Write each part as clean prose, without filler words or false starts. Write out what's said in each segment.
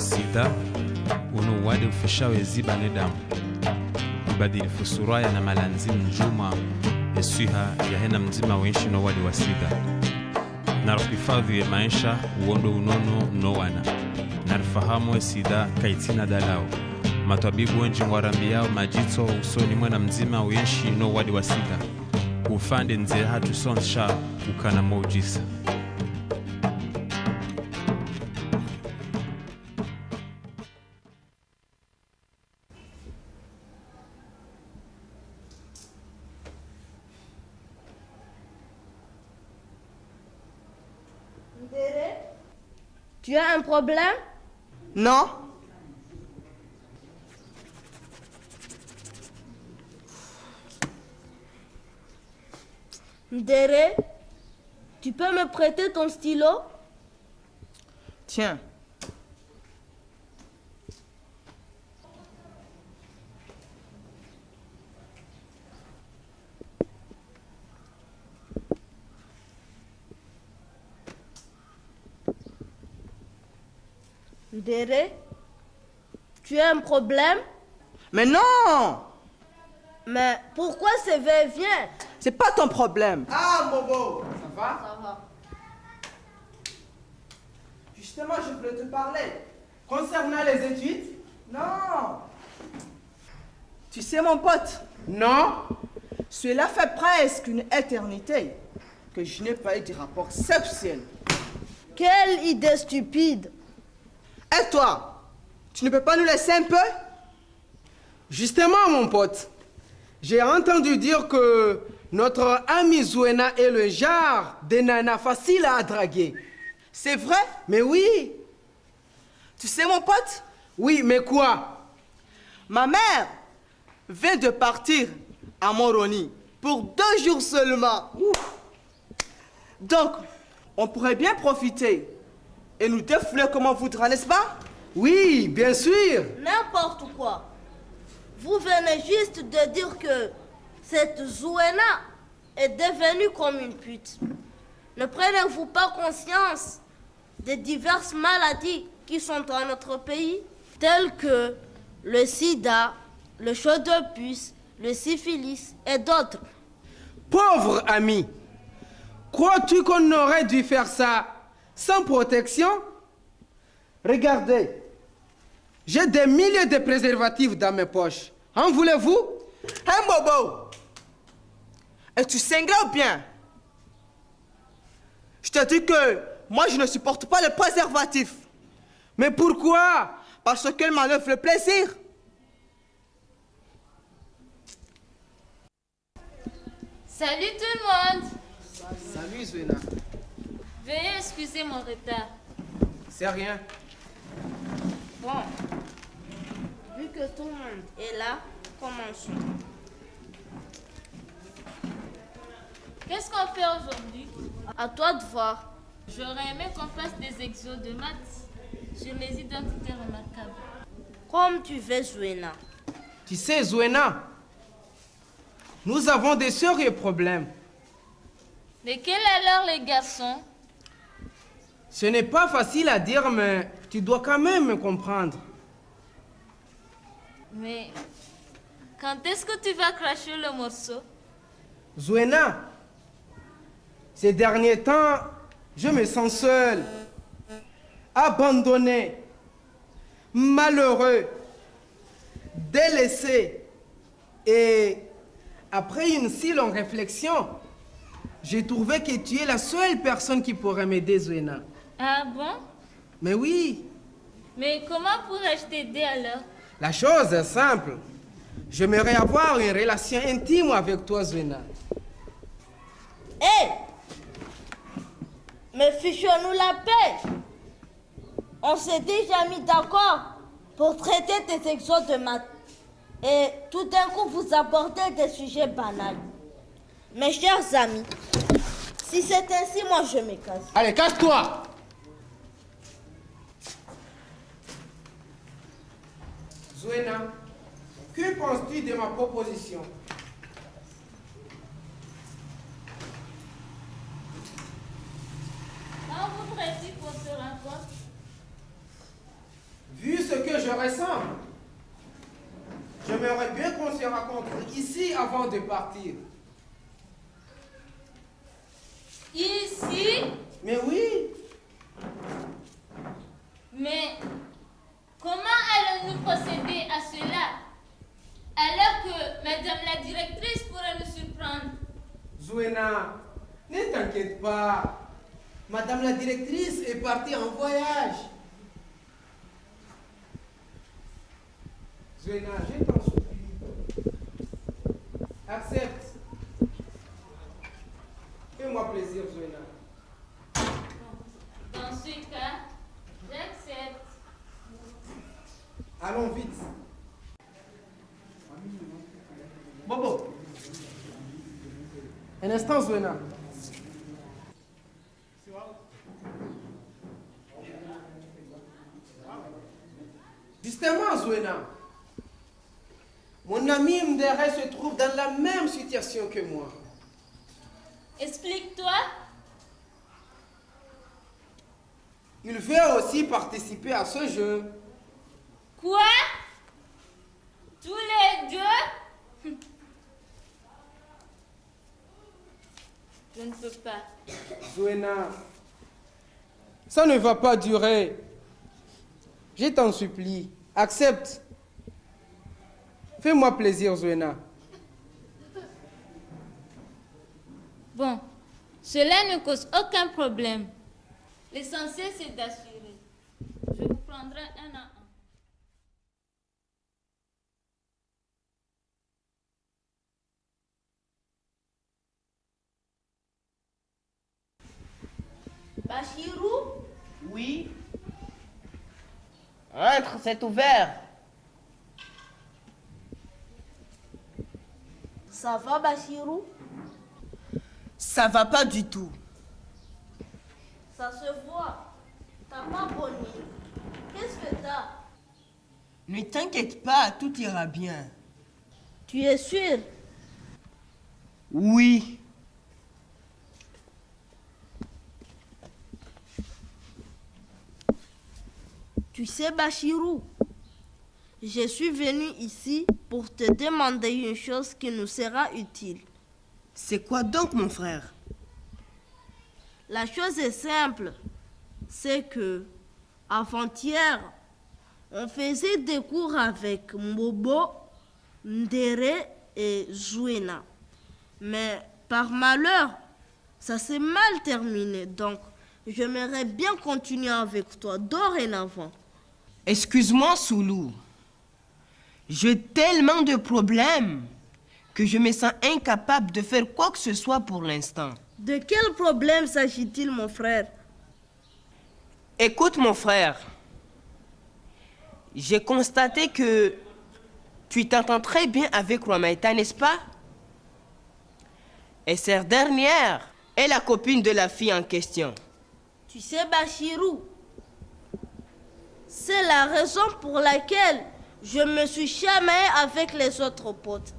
sida unuwadi ufishawe ziba nedamu ubadilifu suraya na malanzi mjuma eswiha yahena mzima wenshi no wadi wa sida narufifadhi ya maisha uondo unono mnowana narufahamu sida kaitina dalao matabibu wenji ngwarambiao majito usoni mwana mzima wenshi no wadi wa sida ufande nze hatu sonsha ukana moujisa Tu as un problème? Non. Ndere, tu peux me prêter ton stylo? Tiens. Ndere, tu as un problème? Mais non! Mais pourquoi ce va-et-vient? C'est pas ton problème. Ah, Bobo, ça va? Ça va. Justement, je voulais te parler. Concernant les études? Non. Tu sais, mon pote? Non. Cela fait presque une éternité que je n'ai pas eu de rapport sexuel. Quelle idée stupide! Et toi, tu ne peux pas nous laisser un peu? Justement, mon pote, j'ai entendu dire que notre ami Zouena est le genre de nana facile à draguer. C'est vrai? Mais oui. Tu sais, mon pote? Oui, mais quoi? Ma mère vient de partir à Moroni pour 2 jours seulement. Ouf. Donc, on pourrait bien profiter et nous défouler comme on voudra, n'est-ce pas? Oui, bien sûr. N'importe quoi. Vous venez juste de dire que cette Zouena est devenue comme une pute. Ne prenez-vous pas conscience des diverses maladies qui sont dans notre pays, telles que le sida, le chaud de puce, le syphilis et d'autres? Pauvre ami, crois-tu qu'on aurait dû faire ça sans protection? Regardez, j'ai des milliers de préservatifs dans mes poches. En voulez-vous? Hein, Bobo? Et tu cingles bien? Je te dis que moi, je ne supporte pas les préservatifs. Mais pourquoi? Parce qu'elle m'enlève le plaisir. Salut tout le monde! Salut, Zouena. Veuillez excuser mon retard. C'est rien. Bon, vu que tout le monde est là, commençons. Qu'est-ce qu'on fait aujourd'hui? À toi de voir. J'aurais aimé qu'on fasse des exos de maths sur les identités remarquables. Comme tu veux, Zouena. Tu sais, Zouena, nous avons des sérieux problèmes. Lesquels alors les garçons? Ce n'est pas facile à dire, mais tu dois quand même me comprendre. Mais quand est-ce que tu vas cracher le morceau? Zouena, ces derniers temps, je me sens seul, abandonné, malheureux, délaissé. Et après une si longue réflexion, j'ai trouvé que tu es la seule personne qui pourrait m'aider, Zouena. Ah bon? Mais oui. Mais comment pourrais-je t'aider alors? La chose est simple. J'aimerais avoir une relation intime avec toi, Zouena. Hé! Mais fichons-nous la paix! On s'est déjà mis d'accord pour traiter tes exos de maths. Et tout d'un coup, vous abordez des sujets banals. Mes chers amis, si c'est ainsi, moi je me casse. Allez, casse-toi! Zouena, que penses-tu de ma proposition? Quand voudrais-tu qu'on se rencontre? intéressant. J'aimerais bien qu'on se rencontre ici avant de partir. Ici? Mais oui, Mais comment allons-nous procéder à cela alors que Madame la directrice pourrait nous surprendre? Zuena, ne t'inquiète pas. Madame la directrice est partie en voyage. Zuena, je t'en supplie. Accepte. Fais-moi plaisir, Zuena. Dans ce cas, j'accepte. Allons vite. Bobo. Un instant, Zuena. Justement, Zuena, mon ami Mdere se trouve dans la même situation que moi. Explique-toi. Il veut aussi participer à ce jeu. Quoi? Tous les deux? Je ne peux pas. Zuena, ça ne va pas durer. Je t'en supplie, accepte. Fais-moi plaisir, Zuena. Bon, cela ne cause aucun problème. L'essentiel, c'est d'assurer. Je vous prendrai un à un. Bachirou, Oui. Entre, c'est ouvert. ça va Bachirou? Ça va pas du tout. Ça se voit. T'as pas bon nez. Qu'est-ce que t'as? Ne t'inquiète pas, tout ira bien. Tu es sûr? Oui. Tu sais, Bachirou, je suis venu ici pour te demander une chose qui nous sera utile. C'est quoi donc, mon frère? La chose est simple. C'est que, avant-hier, on faisait des cours avec Mbobo, Ndere et Zuena. Mais par malheur, ça s'est mal terminé. Donc, j'aimerais bien continuer avec toi dorénavant. Excuse-moi, Soulou. J'ai tellement de problèmes que je me sens incapable de faire quoi que ce soit pour l'instant. De quel problème s'agit-il, mon frère? Écoute, mon frère. J'ai constaté que tu t'entends très bien avec Ramaita, n'est-ce pas? Et cette dernière est la copine de la fille en question. Tu sais, Bachirou, c'est la raison pour laquelle je me suis chamaillé avec les autres potes.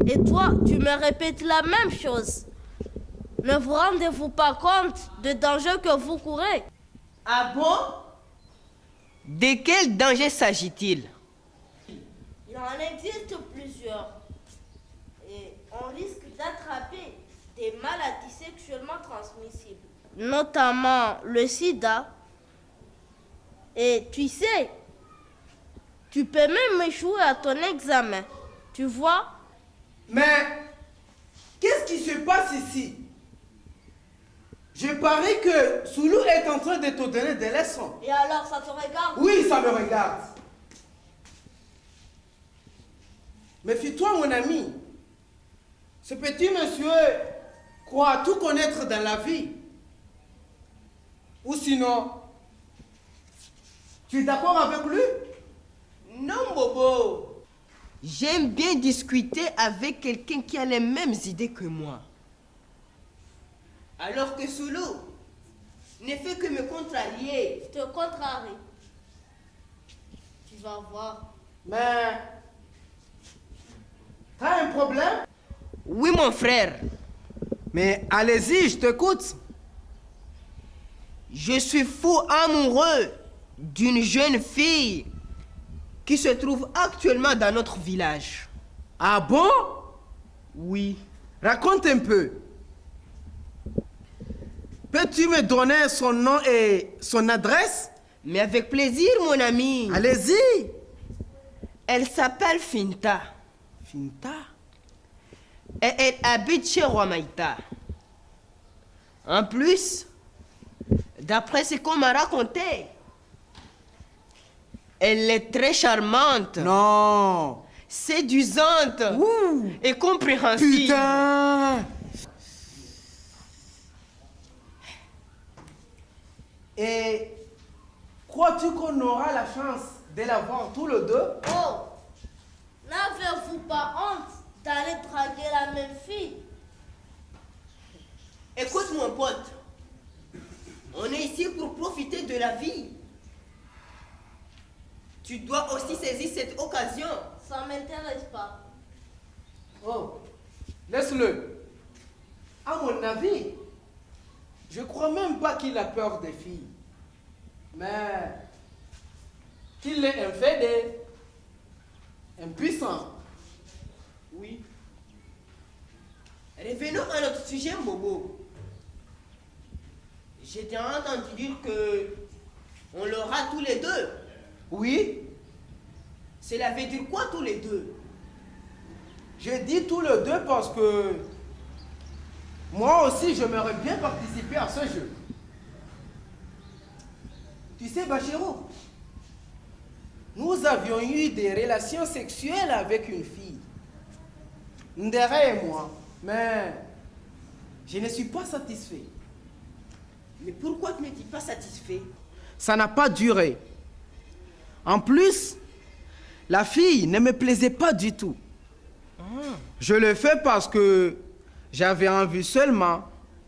Et toi, tu me répètes la même chose. Ne vous rendez-vous pas compte des dangers que vous courez? Ah bon? De quel danger s'agit-il? Il en existe plusieurs. Et on risque d'attraper des maladies sexuellement transmissibles. Notamment le sida. Et tu sais, tu peux même échouer à ton examen. Tu vois? Mais qu'est-ce qui se passe ici? Je parie que Soulou est en train de te donner des leçons. Et alors, ça te regarde? Oui, ça me regarde. Méfie-toi, mon ami. Ce petit monsieur croit tout connaître dans la vie. Ou sinon, tu es d'accord avec lui? Non, Bobo. J'aime bien discuter avec quelqu'un qui a les mêmes idées que moi. Alors que Soulou ne fait que me contrarier. Je te contrarie. Tu vas voir. Mais, t'as un problème? Oui, mon frère. Mais allez-y, je t'écoute. Je suis fou amoureux d'une jeune fille qui se trouve actuellement dans notre village. Ah bon? Oui. Raconte un peu. Peux-tu me donner son nom et son adresse? Mais avec plaisir, mon ami. Allez-y. Elle s'appelle Finta. Finta? Et elle habite chez Rwamaïta. En plus, d'après ce qu'on m'a raconté, elle est très charmante, Non. séduisante Ouh. et compréhensible. Putain. Et crois-tu qu'on aura la chance de la voir tous les deux? Oh, n'avez-vous pas honte d'aller draguer la même fille? Écoute mon pote, on est ici pour profiter de la vie. Tu dois aussi saisir cette occasion. Ça ne m'intéresse pas. Oh, laisse-le. À mon avis, je crois même pas qu'il a peur des filles. Mais qu'il est infidèle, impuissant. Oui. Revenons à notre sujet, Mobo. J'ai déjà entendu dire que on l'aura tous les deux. Oui, Cela veut dire quoi tous les deux? je dis tous les deux parce que moi aussi j'aimerais bien participer à ce jeu. Tu sais, Bachirou, nous avions eu des relations sexuelles avec une fille, Ndere et moi, mais je ne suis pas satisfait. Mais pourquoi tu n'es pas satisfait? Ça n'a pas duré. En plus, la fille ne me plaisait pas du tout. Je le fais parce que j'avais envie seulement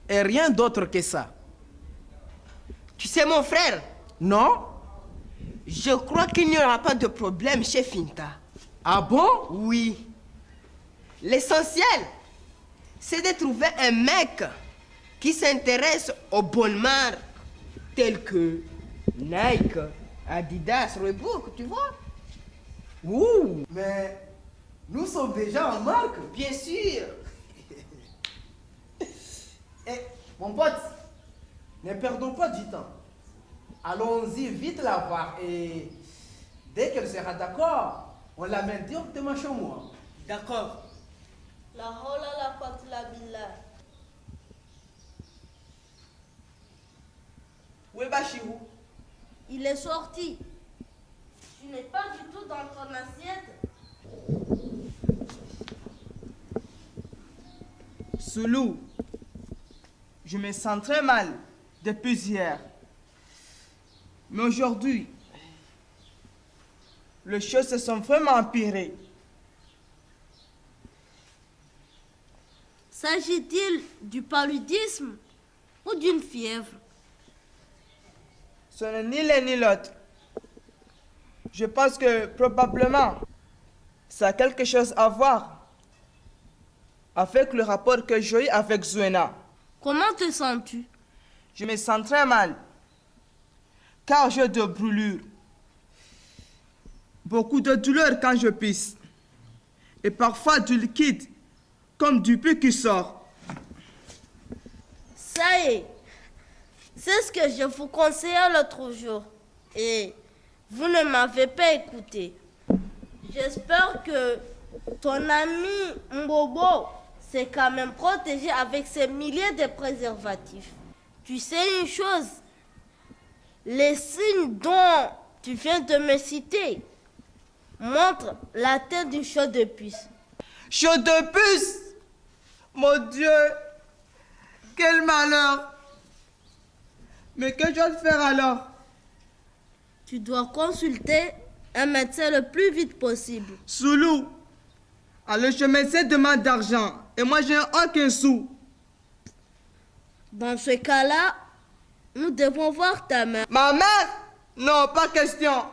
et rien d'autre que ça. Tu sais mon frère, Non? je crois qu'il n'y aura pas de problème chez Finta. Ah bon? Oui. L'essentiel, c'est de trouver un mec qui s'intéresse aux bonnes marques telles que Nike, Adidas, Reebok, tu vois? Ouh! Mais nous sommes déjà en marque. Bien sûr. Eh, mon pote, ne perdons pas du temps. Allons-y vite la voir et dès qu'elle sera d'accord, on l'amène directement chez moi. D'accord. La hawla la quwwata illa billah. Où est Bachirou? Il est sorti. Tu n'es pas du tout dans ton assiette. Soulou, je me sens très mal depuis hier. Mais aujourd'hui, les choses se sont vraiment empirées. S'agit-il du paludisme ou d'une fièvre? Ce n'est ni l'un ni l'autre. Je pense que probablement, ça a quelque chose à voir avec le rapport que j'ai eu avec Zuena. Comment te sens-tu? Je me sens très mal, car j'ai de brûlures. Beaucoup de douleur quand je pisse. Et parfois du liquide, comme du pu qui sort. Ça y est. C'est ce que je vous conseillais l'autre jour. Et vous ne m'avez pas écouté. J'espère que ton ami Mbobo s'est quand même protégé avec ses milliers de préservatifs. Tu sais une chose, les signes dont tu viens de me citer montrent l'atteinte du chaud de puce. Chaud de puce! Mon Dieu! Quel malheur! Mais que je dois faire alors? Tu dois consulter un médecin le plus vite possible. Soulou! Alors je me sais demande d'argent et moi j'ai aucun sou. Dans ce cas-là, nous devons voir ta main. Ma mère? Non, pas question.